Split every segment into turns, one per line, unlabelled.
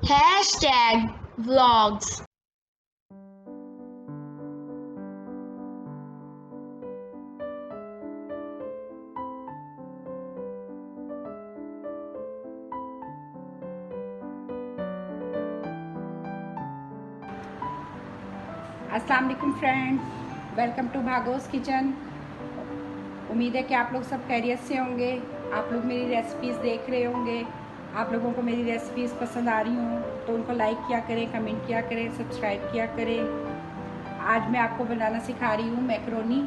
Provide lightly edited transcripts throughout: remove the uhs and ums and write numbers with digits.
Hashtag vlogs.
अस्सलाम वालेकुम friends, welcome to भागोस kitchen. उम्मीद है कि आप लोग सब खैरियत से होंगे। आप लोग मेरी रेसिपीज़ देख रहे होंगे। आप लोगों को मेरी रेसिपीज़ पसंद आ रही हों तो उनको लाइक किया करें, कमेंट किया करें, सब्सक्राइब किया करें। आज मैं आपको बनाना सिखा रही हूँ मैकरोनी।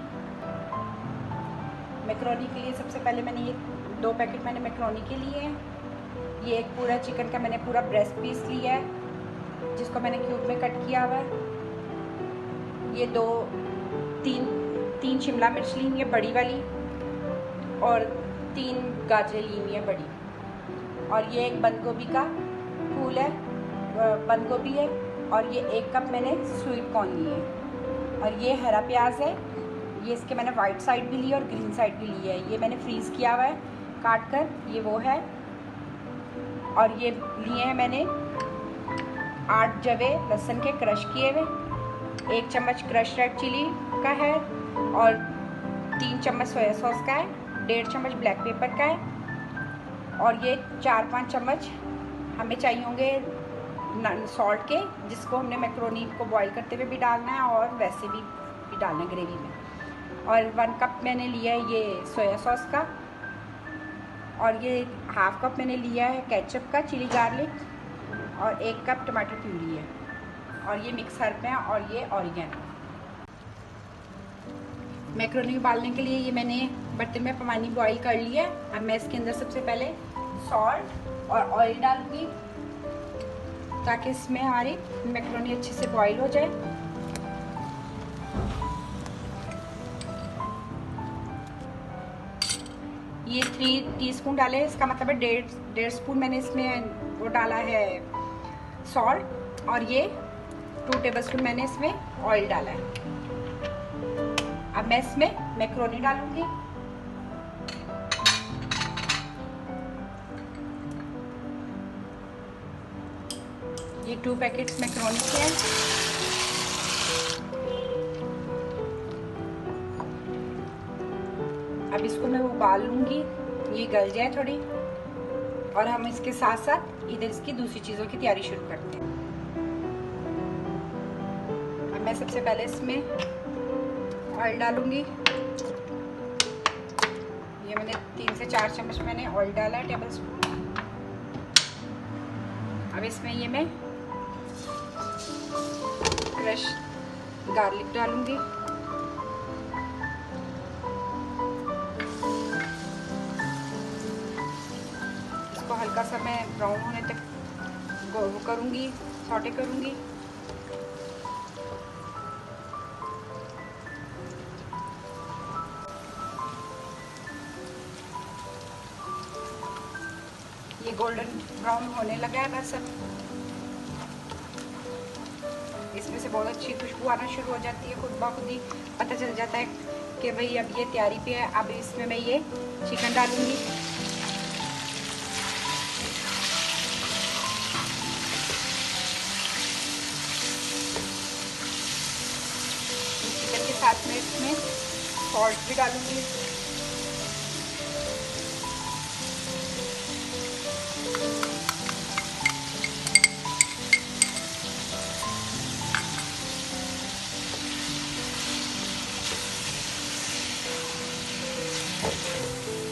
मैकरोनी के लिए सबसे पहले मैंने ये 2 पैकेट मैंने मैकरोनी के लिए हैं। ये एक पूरा चिकन का मैंने पूरा ब्रेस्ट पीस लिया है, जिसको मैंने क्यूब में कट किया हुआ है। ये तीन शिमला मिर्च ली हुई है बड़ी वाली, और 3 गाजरें ली हुई है बड़ी, और ये एक बंद गोभी का फूल है, बंद गोभी है, और ये 1 कप मैंने स्वीट कॉर्न लिए है, और ये हरा प्याज है। ये इसके मैंने वाइट साइड भी ली है और ग्रीन साइड भी ली है। ये मैंने फ्रीज़ किया हुआ है काट कर, ये वो है। और ये लिए हैं मैंने 8 जवे लहसुन के क्रश किए हुए, 1 चम्मच क्रश रेड चिली का है, और 3 चम्मच सोया सॉस का है, 1.5 चम्मच ब्लैक पेपर का है, और ये 4-5 चम्मच हमें चाहिए होंगे सॉल्ट के, जिसको हमने मैक्रोनी को बॉईल करते हुए भी डालना है और वैसे भी डालना है ग्रेवी में। और 1 कप मैंने लिया है ये सोया सॉस का, और ये 1/2 कप मैंने लिया है केचप का चिली गार्लिक, और 1 कप टमाटर प्यूरी है, और ये मिक्स हर्ब है, और ये ऑरिगेनो। मैक्रोनी उबालने के लिए ये मैंने बर्तन में पानी बॉईल कर लिया है। अब मैं इसके अंदर सबसे पहले सॉल्ट और ऑयल डालूंगी, ताकि इसमें हमारी मैक्रोनी अच्छे से बॉईल हो जाए। ये 3 टीस्पून डाले, इसका मतलब है 1.5 स्पून मैंने इसमें वो डाला है सॉल्ट, और ये 2 टेबलस्पून मैंने इसमें ऑयल डाला है। अब मैं इसमें मैक्रोनी डालूंगी। ये 2 पैकेट्स मैक्रोनी के हैं। अब इसको मैं उबाल लूंगी, ये गल जाए थोड़ी, और हम इसके साथ साथ इधर इसकी दूसरी चीज़ों की तैयारी शुरू करते हैं। अब मैं सबसे पहले इसमें ऑयल डालूंगी। ये मैंने 3 से 4 चम्मच मैंने ऑयल डाला है टेबल स्पून। अब इसमें ये मैं क्रश गार्लिक डालूंगी, इसको हल्का सा मैं ब्राउन होने तक वो करूंगी, सॉटे करूंगी। ये गोल्डन ब्राउन होने लगा है बस। अब इसमें से बहुत अच्छी खुशबू आना शुरू हो जाती है, खुद ब खुद ही पता चल जाता है कि भाई अब ये तैयारी पे है। अब इसमें मैं ये चिकन डालूंगी। चिकन के साथ में इसमें सॉल्ट भी डालूंगी।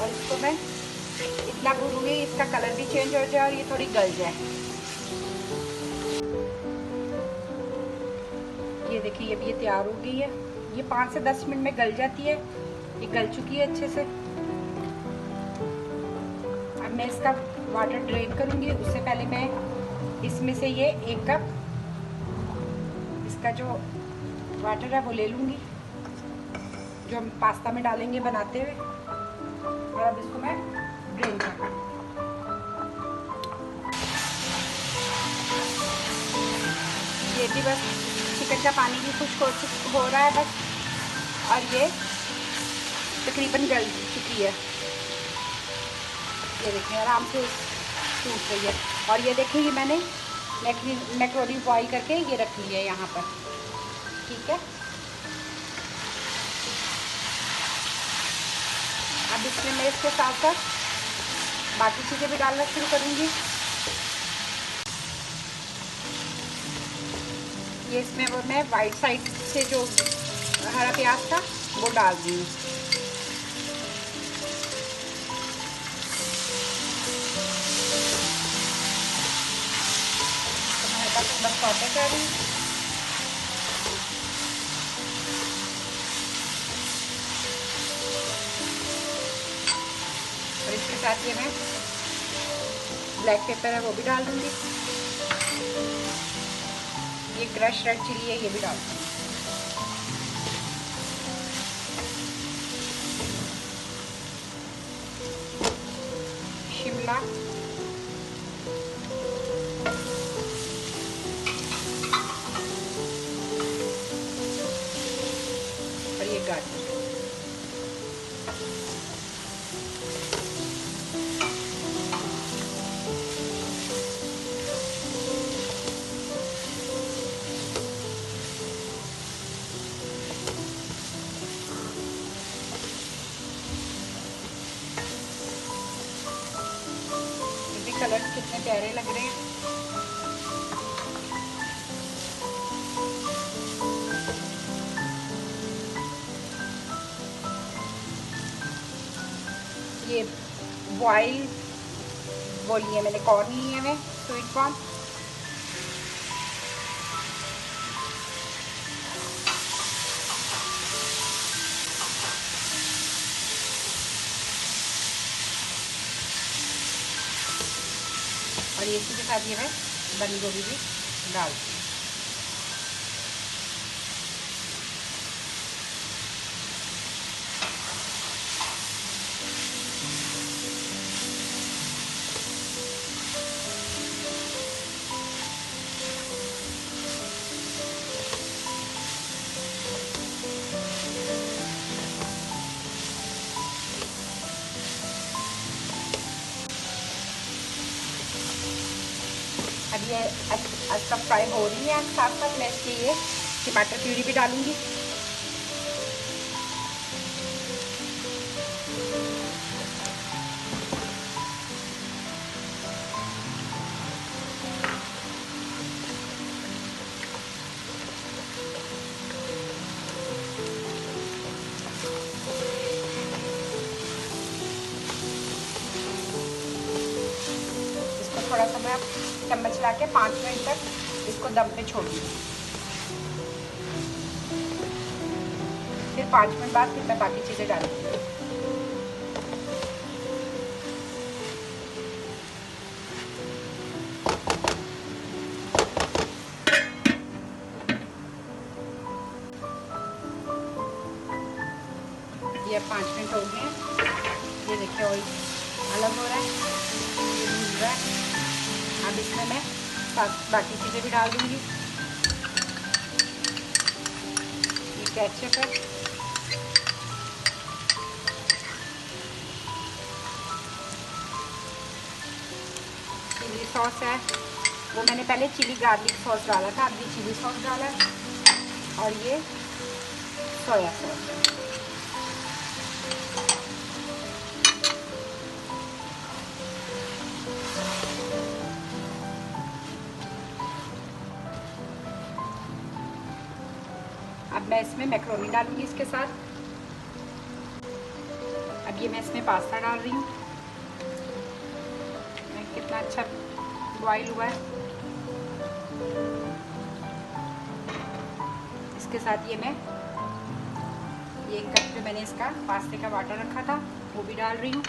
और इसको मैं इतना भूनूंगी इसका कलर भी चेंज हो जाए और ये थोड़ी गल जाए। ये देखिए, ये भी ये तैयार हो गई है। ये 5 से 10 मिनट में गल जाती है। ये गल चुकी है अच्छे से। अब मैं इसका वाटर ड्रेन करूंगी। उससे पहले मैं इसमें से ये 1 कप इसका जो वाटर है वो ले लूंगी, जो हम पास्ता में डालेंगे बनाते हुए, और अब इसको मैं ड्रेन कर लूँगी। ये भी बस चिकन का पानी भी खुश्क हो रहा है बस, और ये तकरीबन गल चुकी है। ये देखिए आराम से टूट रही है। और ये देखिए, ये मैंने मैक्रोनी बॉईल करके ये रख लिया है यहाँ पर, ठीक है। अब इसमें मैं इसके साथ साथ बाकी चीज़ें भी डालना शुरू करूँगी। ये इसमें वो मैं वाइट साइड से जो हरा प्याज था वो डाल दी हूँ। तो मैं बस सौटे कर रही हूँ। और इसके साथ ये मैं ब्लैक पेपर है वो भी डाल दूँगी। ये क्रश रेड चिली है, ये भी डाल दूँगी। शिमला, और ये गाजर। कलर कितने प्यारे लग रहे हैं। ये बॉइल वो लिए मैंने, कॉर्न लिए हैं, स्वीट कॉर्न। और इसी के साथ ये मैं बंद गोभी भी डाल दूँ। अब ये सब फ्राई हो रही है, साथ साथ मैं इसके लिए टमाटर प्यूरी भी डालूंगी। थोड़ा सा मैं चम्मच ला के 5 मिनट तक इसको दम पे छोड़ दूँगी। फिर 5 मिनट बाद फिर मैं बाकी चीज़ें डालूँगी। ये 5 मिनट हो गए हैं। ये देखिए ऑयल अलग हो रहा है, ये भून रहा है। अब इसमें मैं बाकी चीज़ें भी डाल दूँगी। ये केचप है, चिली सॉस है, वो मैंने पहले चिली गार्लिक सॉस डाला था, अब ये चिली सॉस डाला है, और ये सोया सॉस है। अब मैं इसमें मैक्रोनी डालूंगी इसके साथ। अब ये मैं इसमें पास्ता डाल रही हूँ। कितना अच्छा बॉईल हुआ है। इसके साथ ये मैं ये 1 कप जो मैंने इसका पास्ते का वाटर रखा था वो भी डाल रही हूँ।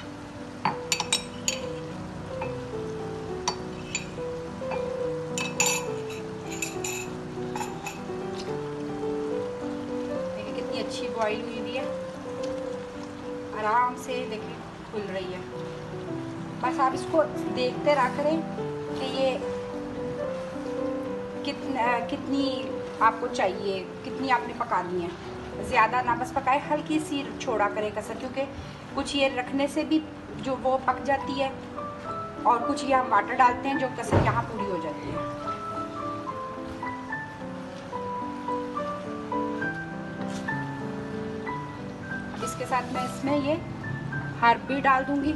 अच्छी बॉईल हुई भी है, आराम से देखिए खुल रही है। बस आप इसको देखते रह करें कि ये कितनी आपको चाहिए, कितनी आपने पकानी है। ज़्यादा ना बस पकाए, हल्की सी छोड़ा करें कसर, क्योंकि कुछ ये रखने से भी जो वो पक जाती है और कुछ ये हम वाटर डालते हैं जो कसर यहाँ पूरी हो जाती है। साथ मैं इसमें ये हर्ब भी डाल दूंगी।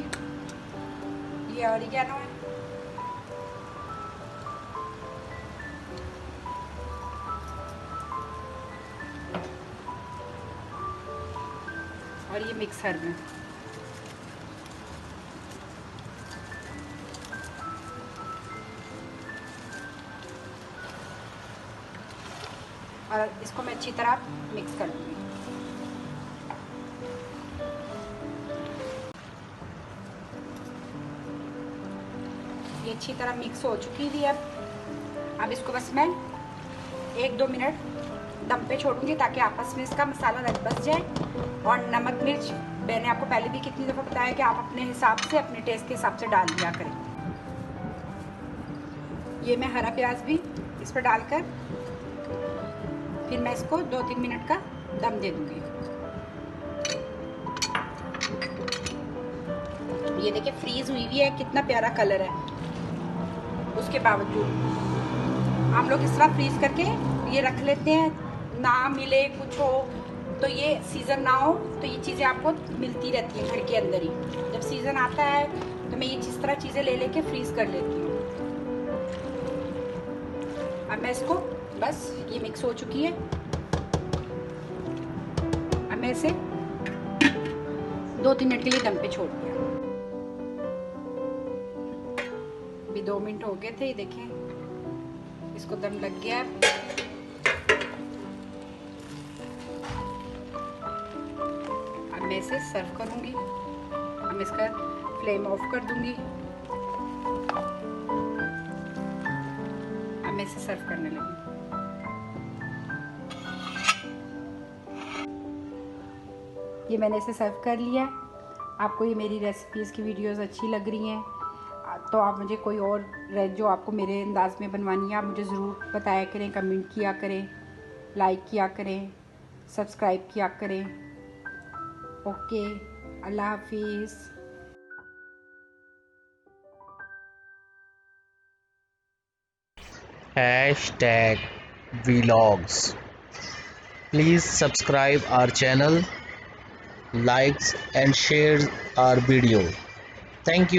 ये ऑरिगेनो है, और ये मिक्स हर्ब है। और इसको मैं अच्छी तरह मिक्स कर दूंगी। ये अच्छी तरह मिक्स हो चुकी थी। अब इसको बस मैं 1-2 मिनट दम पे छोड़ूंगी ताकि आपस में इसका मसाला रच बस जाए। और नमक मिर्च मैंने आपको पहले भी कितनी दफ़ा बताया कि आप अपने हिसाब से, अपने टेस्ट के हिसाब से डाल दिया करें। ये मैं हरा प्याज भी इस पर डालकर फिर मैं इसको 2-3 मिनट का दम दे दूंगी। ये देखिए फ्रीज हुई हुई है, कितना प्यारा कलर है। उसके बावजूद हम लोग इस तरह फ्रीज करके ये रख लेते हैं, ना मिले कुछ हो तो, ये सीज़न ना हो तो ये चीज़ें आपको मिलती रहती हैं घर के अंदर ही। जब सीज़न आता है तो मैं ये इस तरह चीज़ें ले लेके फ्रीज कर लेती हूँ। अब मैं इसको बस, ये मिक्स हो चुकी है, अब मैं इसे 2-3 मिनट के लिए दम पे छोड़ दिया। अभी 2 मिनट हो गए थे, ये देखें इसको दम लग गया है। अब मैं इसे सर्व करूंगी। अब मैं इसका फ्लेम ऑफ कर दूंगी। अब मैं इसे सर्व करने लगी। ये मैंने इसे सर्व कर लिया है। आपको ये मेरी रेसिपीज़ की वीडियोस अच्छी लग रही हैं तो आप मुझे कोई और जो आपको मेरे अंदाज में बनवानी है आप मुझे ज़रूर बताया करें, कमेंट किया करें, लाइक किया करें, सब्सक्राइब किया करें। ओके, अल्लाह हाफिज़।
#vlogs. Please subscribe our channel, likes and share our video. Thank you.